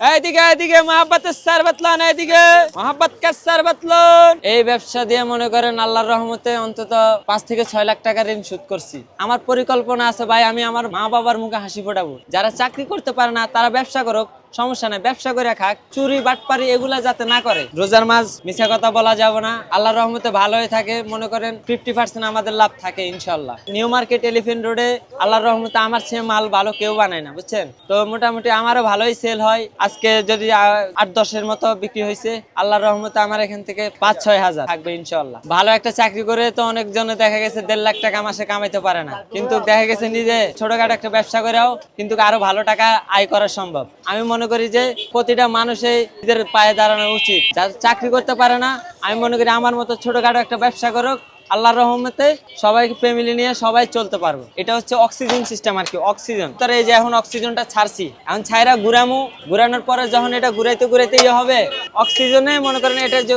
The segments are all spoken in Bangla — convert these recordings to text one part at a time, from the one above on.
এইদিকে এইদিকে মহাব্বতের শরবত লন, এইদিকে মহাব্বতকে শরবত লন। এই ব্যবসা দিয়ে মনে করেন আল্লাহর রহমতে অন্তত 5 থেকে 6 লাখ টাকা ঋণ শোধ করছি। আমার পরিকল্পনা আছে ভাই, আমি আমার মা বাবার মুখে হাসি ফোটাবো। যারা চাকরি করতে পারে না তারা ব্যবসা করুক, সমস্যা নাই, ব্যবসা করে খাক। চুরি বাটপারি এগুলা যাতে না করে। রোজার মাস মিছা কথা বলা যাবে না, আল্লাহর রহমতে ভালোই থাকে। মনে করেন 50% আমাদের লাভ থাকে ইনশাল্লাহ। নিউ মার্কেট এলিফেন্ট রোডে আল্লাহর রহমতে আমার চেয়ে মাল ভালো কেউ বানায় না, বুঝছেন তো। মোটামুটি আমারও ভালোই সেল হয়। আজকে যদি 8-10 মতো বিক্রি হয়েছে, আল্লাহর রহমতে আমার এখান থেকে 5-6 হাজার থাকবে ইনশাল্লাহ। ভালো একটা চাকরি করে তো অনেকজনে দেখা গেছে 1.5 লাখ টাকা মাসে কামাইতে পারে না, কিন্তু দেখা গেছে নিজে ছোটখাটো একটা ব্যবসা করেও কিন্তু আরো ভালো টাকা আয় করা সম্ভব। আমি মনে করি যে প্রতিটা মানুষের নিজের পায়ে দাঁড়ানো উচিত। যারা চাকরি করতে পারে না, আমি মনে করি আমার মতো ছোটখাটো একটা ব্যবসা করুক, আল্লাহর রহমতে সবাই ফ্যামিলি নিয়ে সবাই চলতে পারবো। এটা হচ্ছে অক্সিজেন সিস্টেম আর কি, অক্সিজেন। তার এই যে এখন অক্সিজেনটা ছাড়ছি, এখন ছাইরা ঘুরানোর পরে যখন এটা ঘুরাইতে ইয়ে হবে, অক্সিজেনে মনে করেন এটা যে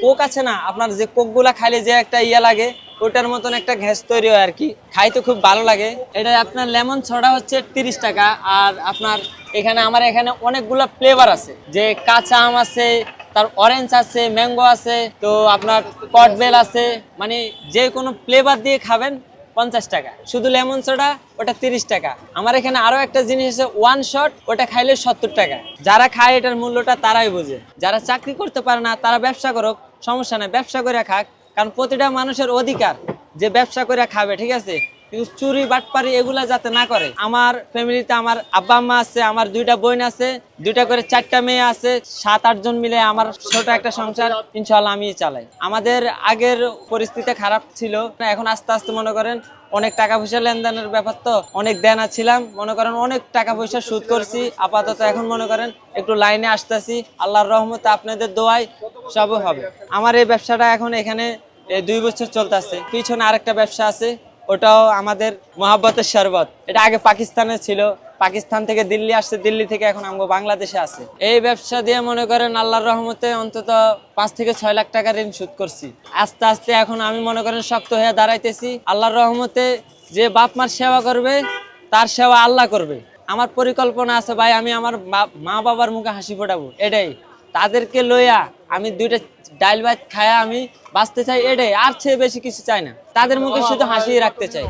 কোক আছে না, আপনার যে কোক গুলা খাইলে যে একটা ইয়ে লাগে, ওটার মতন একটা গ্যাস তৈরি হয় আর কি। খাইতে খুব ভালো লাগে। এটা আপনার লেমন সোডা হচ্ছে 30 টাকা। আর আপনার আমার এখানে অনেকগুলো ফ্লেভার আছে, যে কাঁচা আম আছে, তার অরেঞ্জ আছে, ম্যাঙ্গো আছে, তো আপনার কটবেল আছে। মানে যে কোনো ফ্লেভার দিয়ে খাবেন 50 টাকা। শুধু লেমন সোডা ওটা 30 টাকা। আমার এখানে আরো একটা জিনিস আছে ওয়ান শট, ওটা খাইলে 70 টাকা। যারা খায় এটার মূল্যটা তারাই বোঝে। যারা চাকরি করতে পারে না তারা ব্যবসা করুক, সমস্যা নাই, ব্যবসা করে খাক। কারণ প্রতিটা মানুষের অধিকার যে ব্যবসা করে খাবে, ঠিক আছে, কিন্তু চুরি বাটপারি এগুলা যাতে না করে। আমার ফ্যামিলিতে আমার আব্বা আম্মা আছে, আমার 2টা বোন আছে, 2টা করে 4টা মেয়ে আছে, 7-8 জন মিলে আমার ছোট একটা সংসার ইনশাআল্লাহ আমি চালাই। আমাদের আগের পরিস্থিতি খারাপ ছিল, এখন আস্তে আস্তে মনে করেন অনেক টাকা পয়সা লেনদেনের ব্যাপার, তো অনেক দেনা ছিলাম, মনে করেন অনেক টাকা পয়সা শোধ করছি। আপাতত এখন মনে করেন একটু লাইনে আসতেছি, আল্লাহর রহমতে আপনাদের দোয়ায় সব হবে। আমার এই ব্যবসাটা এখন এখানে 2 বছর চলতেছে। পিছনে আরেকটা ব্যবসা আছে, ওটাও আমাদের মহাব্বতের শরবত। এটা আগে পাকিস্তানে ছিল, পাকিস্তান থেকে দিল্লি আসছে, দিল্লি থেকে এখন আমরা বাংলাদেশে আছে। এই ব্যবসা দিয়ে মনে করেন আল্লাহর রহমতে অন্তত 5 থেকে 6 লাখ টাকা ঋণ শোধ করছি। আস্তে আস্তে এখন আমি মনে করেন শক্ত হয়ে দাঁড়াইতেছি। আল্লাহর রহমতে যে বাপ মার সেবা করবে তার সেবা আল্লাহ করবে। আমার পরিকল্পনা আছে ভাই, আমি আমার মা বাবার মুখে হাসি ফোটাবো। এটাই তাদেরকে লইয়া আমি 2টা ডাল ভাত খায়া আমি বাঁচতে চাই, এটাই। আর চেয়ে বেশি কিছু চাই না, তাদের মুখে শুধু হাসি রাখতে চাই।